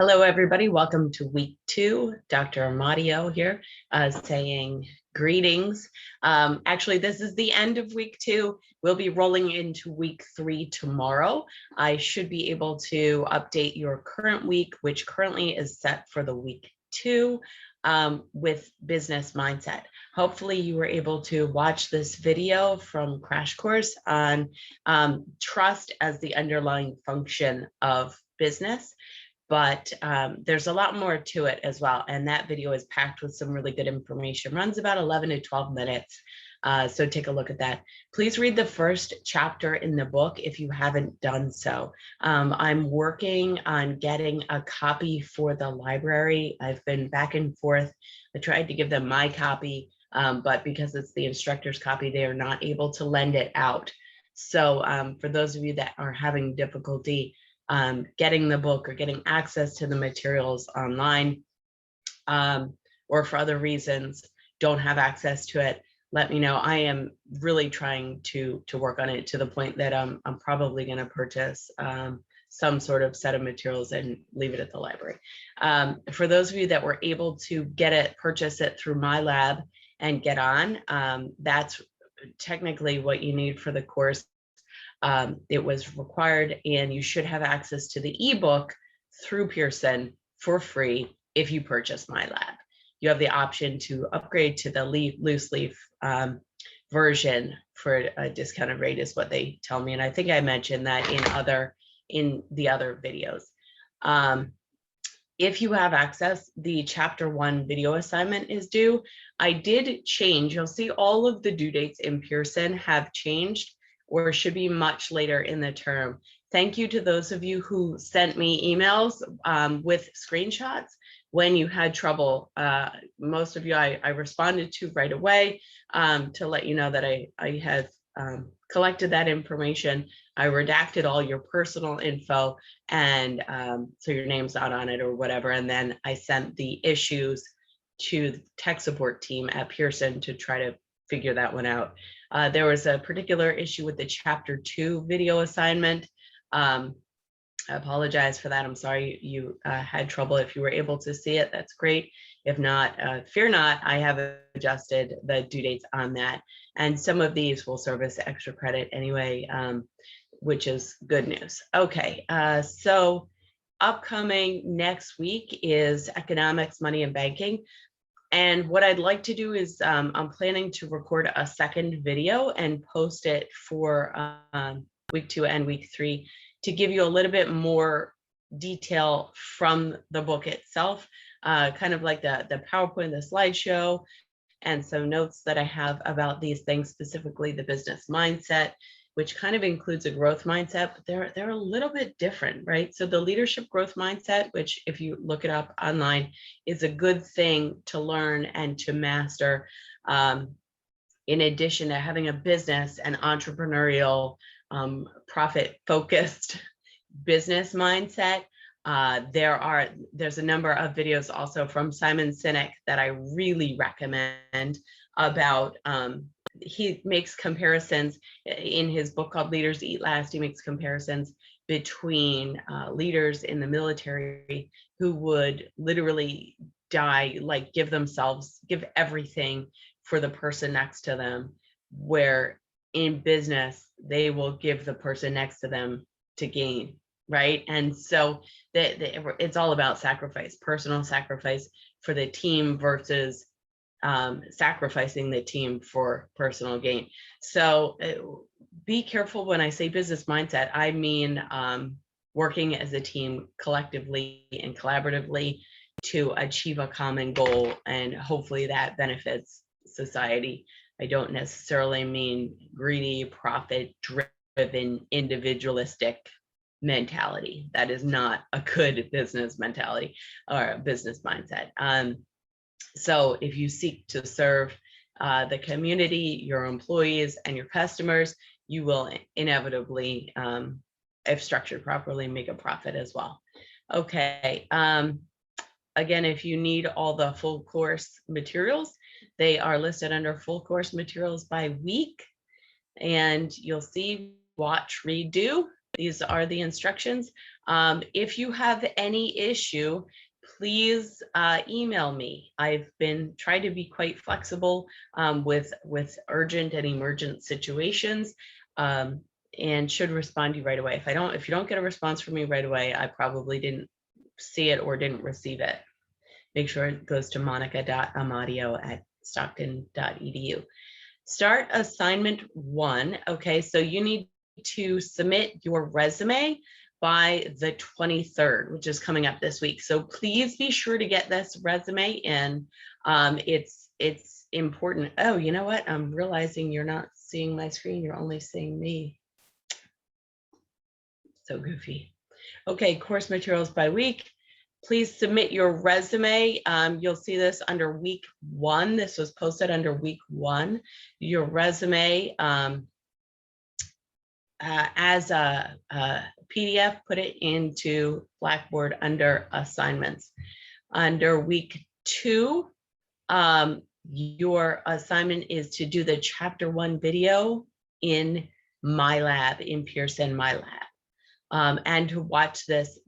Hello, everybody. Welcome to week 2. Dr. Amadio here saying greetings. Actually, this is the end of week 2. We'll be rolling into week 3 tomorrow. I should be able to update your current week, which currently is set for the week 2 with business mindset. Hopefully you were able to watch this video from Crash Course on trust as the underlying function of business. But there's a lot more to it as well. And that video is packed with some really good information, runs about 11 to 12 minutes. So take a look at that. Please read the first chapter in the book if you haven't done so. I'm working on getting a copy for the library. I've been back and forth. I tried to give them my copy, but because it's the instructor's copy, they are not able to lend it out. So for those of you that are having difficulty getting the book or getting access to the materials online, or for other reasons don't have access to it, let me know. I am really trying to work on it to the point that I'm probably going to purchase some sort of set of materials and leave it at the library. For those of you that were able to get it, purchase it through my lab and get on, that's technically what you need for the course. It was required, and you should have access to the ebook through Pearson for free if you purchase my lab. You have the option to upgrade to the loose leaf version for a discounted rate is what they tell me. And I think I mentioned that in the other videos. If you have access, the chapter 1 video assignment is due. I did change. You'll see all of the due dates in Pearson have changed, or should be much later in the term. Thank you to those of you who sent me emails with screenshots when you had trouble. Most of you I responded to right away to let you know that I had collected that information. I redacted all your personal info, and so your name's not on it or whatever. And then I sent the issues to the tech support team at Pearson to try to figure that one out. There was a particular issue with the chapter 2 video assignment. I apologize for that. I'm sorry you had trouble. If you were able to see it, that's great. If not, fear not, I have adjusted the due dates on that. And some of these will serve as extra credit anyway, which is good news. Okay, so upcoming next week is economics, money, and banking. And what I'd like to do is I'm planning to record a second video and post it for week 2 and week 3 to give you a little bit more detail from the book itself, kind of like the PowerPoint, the slideshow, and some notes that I have about these things, specifically the business mindset, which kind of includes a growth mindset, but they're a little bit different, right? So the leadership growth mindset, which if you look it up online, is a good thing to learn and to master. In addition to having a business and entrepreneurial, profit-focused business mindset, there's a number of videos also from Simon Sinek that I really recommend about. He makes comparisons in his book called Leaders Eat Last. He makes comparisons between leaders in the military who would literally die, like give everything for the person next to them, where in business, they will give the person next to them to gain, right? And so it's all about sacrifice, personal sacrifice for the team versus sacrificing the team for personal gain. So be careful when I say business mindset. I mean working as a team collectively and collaboratively to achieve a common goal, and hopefully that benefits society. I don't necessarily mean greedy, profit-driven, individualistic mentality. That is not a good business mentality or a business mindset. So if you seek to serve the community, your employees, and your customers, you will inevitably, if structured properly, make a profit as well. Okay. Again, if you need all the full course materials, they are listed under full course materials by week. And you'll see watch, read, do. These are the instructions. If you have any issue, please email me. I've been trying to be quite flexible with urgent and emergent situations, and should respond to you right away. If you don't get a response from me right away, I probably didn't see it or didn't receive it. Make sure it goes to monica.amadio@stockton.edu. Start assignment 1. Okay, so you need to submit your resume by the 23rd, which is coming up this week. So please be sure to get this resume in. It's important. Oh, you know what? I'm realizing you're not seeing my screen. You're only seeing me. So goofy. Okay, course materials by week. Please submit your resume. You'll see this under week 1. This was posted under week 1. Your resume as a PDF, put it into Blackboard under assignments. Under week 2, your assignment is to do the chapter 1 video in MyLab, in Pearson MyLab. And to watch this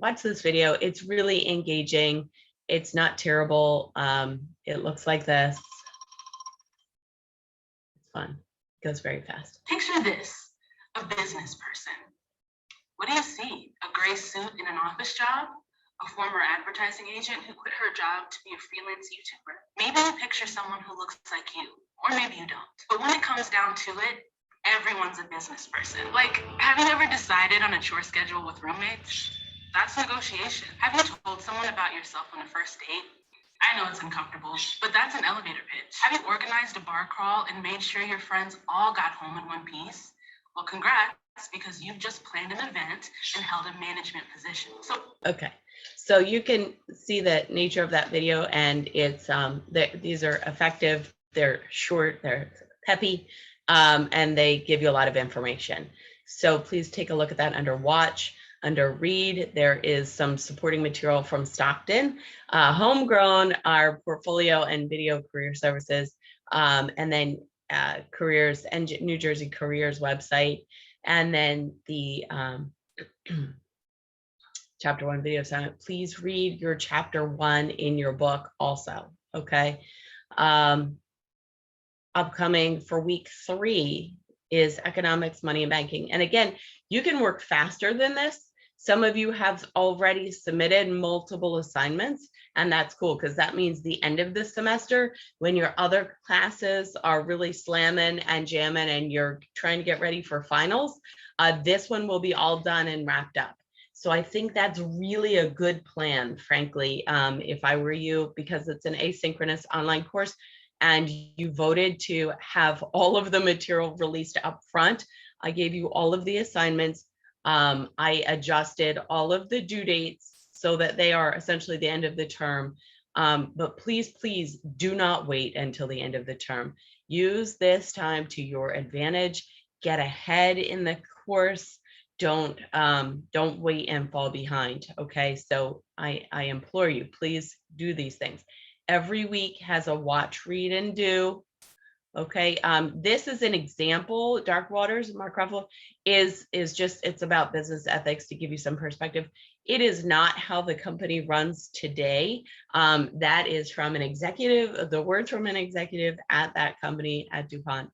video. It's really engaging. It's not terrible. It looks like this. It's fun. It goes very fast. Picture this, a business person. What do you see? A gray suit in an office job? A former advertising agent who quit her job to be a freelance YouTuber? Maybe you picture someone who looks like you, or maybe you don't. But when it comes down to it, everyone's a business person. Like, have you ever decided on a chore schedule with roommates? That's negotiation. Have you told someone about yourself on a first date? I know it's uncomfortable, but that's an elevator pitch. Have you organized a bar crawl and made sure your friends all got home in one piece? Well, congrats, because you've just planned an event and held a management position. Okay, so you can see the nature of that video, and it's these are effective. They're short, they're peppy, and they give you a lot of information. So please take a look at that under watch. Under read, there is some supporting material from Stockton, homegrown, our portfolio and video career services, and then careers and New Jersey Careers website, and then the chapter 1 video assignment. Please read your chapter 1 in your book also. Okay. Upcoming for week 3 is economics, money, and banking. And again, you can work faster than this. Some of you have already submitted multiple assignments, and that's cool because that means the end of the semester, when your other classes are really slamming and jamming and you're trying to get ready for finals, this one will be all done and wrapped up. So I think that's really a good plan, frankly, if I were you, because it's an asynchronous online course and you voted to have all of the material released up front. I gave you all of the assignments. I adjusted all of the due dates so that they are essentially the end of the term. But please, please do not wait until the end of the term. Use this time to your advantage. Get ahead in the course. Don't wait and fall behind. Okay, so I implore you, please do these things. Every week has a watch, read, and do. Okay, this is an example. Dark Waters, Mark Ruffalo, is just, it's about business ethics to give you some perspective. It is not how the company runs today. That is from an executive, the words from an executive at that company at DuPont,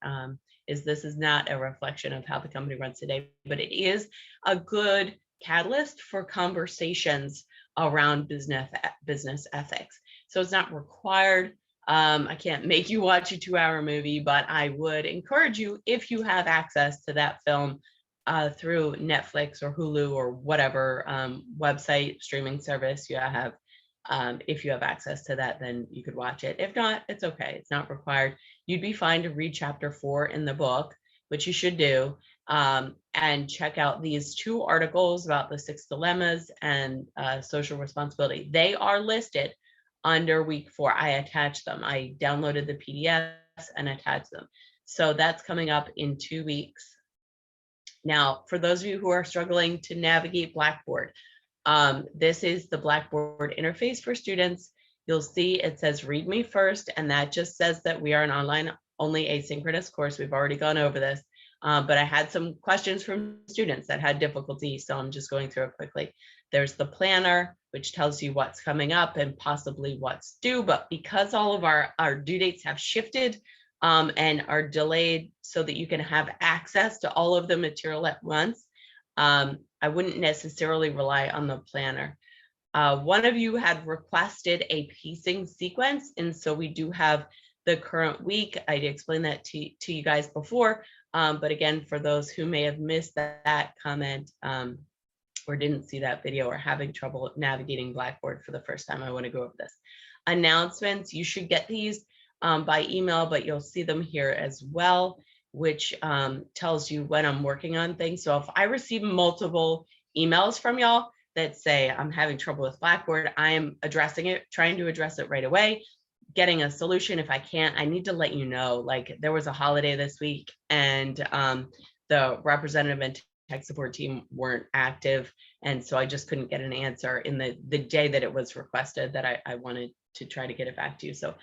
this is not a reflection of how the company runs today, but it is a good catalyst for conversations around business ethics. So it's not required. I can't make you watch a 2-hour movie, but I would encourage you, if you have access to that film through Netflix or Hulu or whatever website streaming service you have, if you have access to that, then you could watch it. If not, it's okay. It's not required. You'd be fine to read chapter 4 in the book, which you should do, and check out these 2 articles about the 6 dilemmas and social responsibility. They are listed under week 4. I attached them. I downloaded the PDFs and attached them. So that's coming up in 2 weeks. Now, for those of you who are struggling to navigate Blackboard, this is the Blackboard interface for students. You'll see it says read me first, and that just says that we are an online only asynchronous course. We've already gone over this. But I had some questions from students that had difficulty, so I'm just going through it quickly. There's the planner, which tells you what's coming up and possibly what's due. But because all of our due dates have shifted and are delayed so that you can have access to all of the material at once, I wouldn't necessarily rely on the planner. One of you had requested a pacing sequence, and so we do have the current week. I explained that to you guys before, but again, for those who may have missed that comment or didn't see that video or having trouble navigating Blackboard for the first time, I want to go over this. Announcements, you should get these by email, but you'll see them here as well, which tells you when I'm working on things. So if I receive multiple emails from y'all that say I'm having trouble with Blackboard, I am addressing it, trying to address it right away, getting a solution. If I can't, I need to let you know. Like, there was a holiday this week and the representative and tech support team weren't active. And so I just couldn't get an answer in the day that it was requested that I wanted to try to get it back to you. So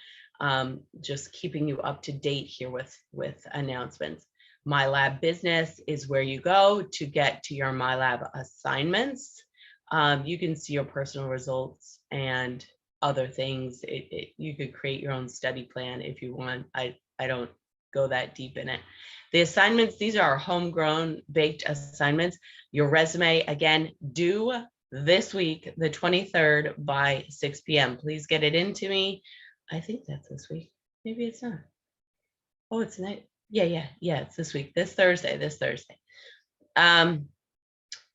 just keeping you up to date here with announcements. MyLab Business is where you go to get to your MyLab assignments. You can see your personal results and other things. You could create your own study plan if you want. I don't go that deep in it. The assignments, these are homegrown baked assignments. Your resume, again, due this week, the 23rd by 6 p.m. Please get it into me. I think that's this week. Maybe it's not. Oh, it's not. Yeah, it's this week, this Thursday. An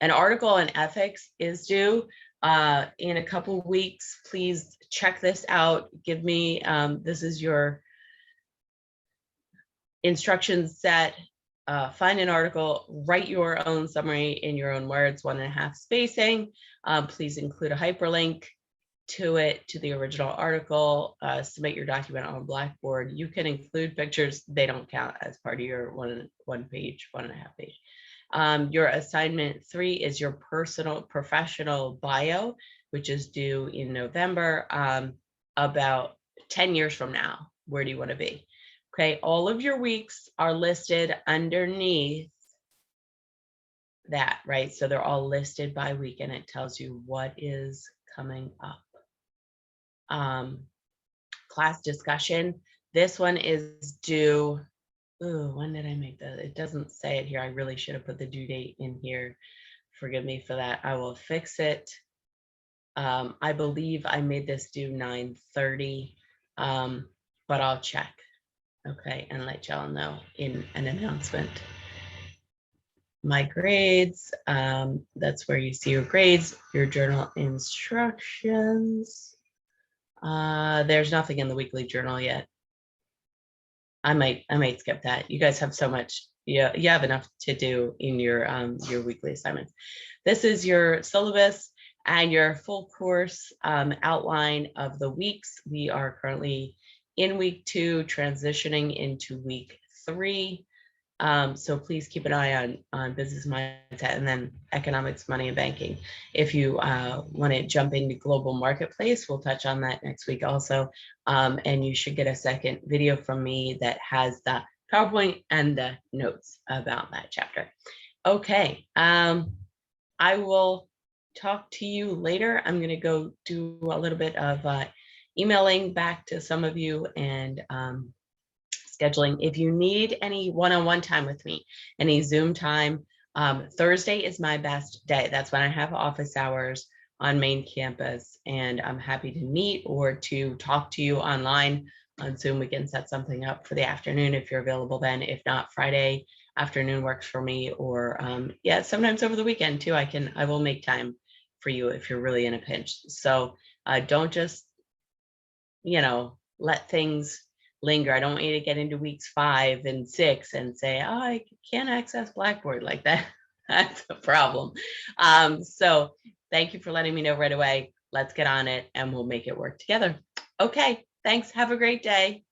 article on ethics is due in a couple of weeks. Please check this out. Give me, this is your instruction set. Find an article, write your own summary in your own words, 1.5 spacing. Please include a hyperlink to it, to the original article. Submit your document on Blackboard. You can include pictures. They don't count as part of your one page, 1.5 page. Your assignment 3 is your professional bio, which is due in November. About 10 years from now, where do you want to be? Okay, all of your weeks are listed underneath that, right? So they're all listed by week, and it tells you what is coming up. Class discussion. This one is due. Ooh, when did I make that? It doesn't say it here. I really should have put the due date in here. Forgive me for that. I will fix it. I believe I made this due 9:30, but I'll check. Okay, and let y'all know in an announcement. My grades, that's where you see your grades, your journal instructions. There's nothing in the weekly journal yet. I might skip that. You guys have so much. Yeah, you have enough to do in your weekly assignments. This is your syllabus and your full course outline of the weeks. We are currently in week 2, transitioning into week 3. So please keep an eye on business mindset and then economics, money, and banking. If you want to jump into global marketplace, we'll touch on that next week also. And you should get a second video from me that has the PowerPoint and the notes about that chapter. Okay, I will talk to you later. I'm going to go do a little bit of emailing back to some of you and scheduling. If you need any one-on-one time with me, any Zoom time, Thursday is my best day. That's when I have office hours on main campus, and I'm happy to meet or to talk to you online on Zoom. We can set something up for the afternoon if you're available then. If not, Friday afternoon works for me, or yeah, sometimes over the weekend too. I will make time for you if you're really in a pinch. So don't just, let things linger. I don't want you to get into weeks 5 and 6 and say, oh, I can't access Blackboard like that. That's a problem. So thank you for letting me know right away. Let's get on it and we'll make it work together. Okay, thanks. Have a great day.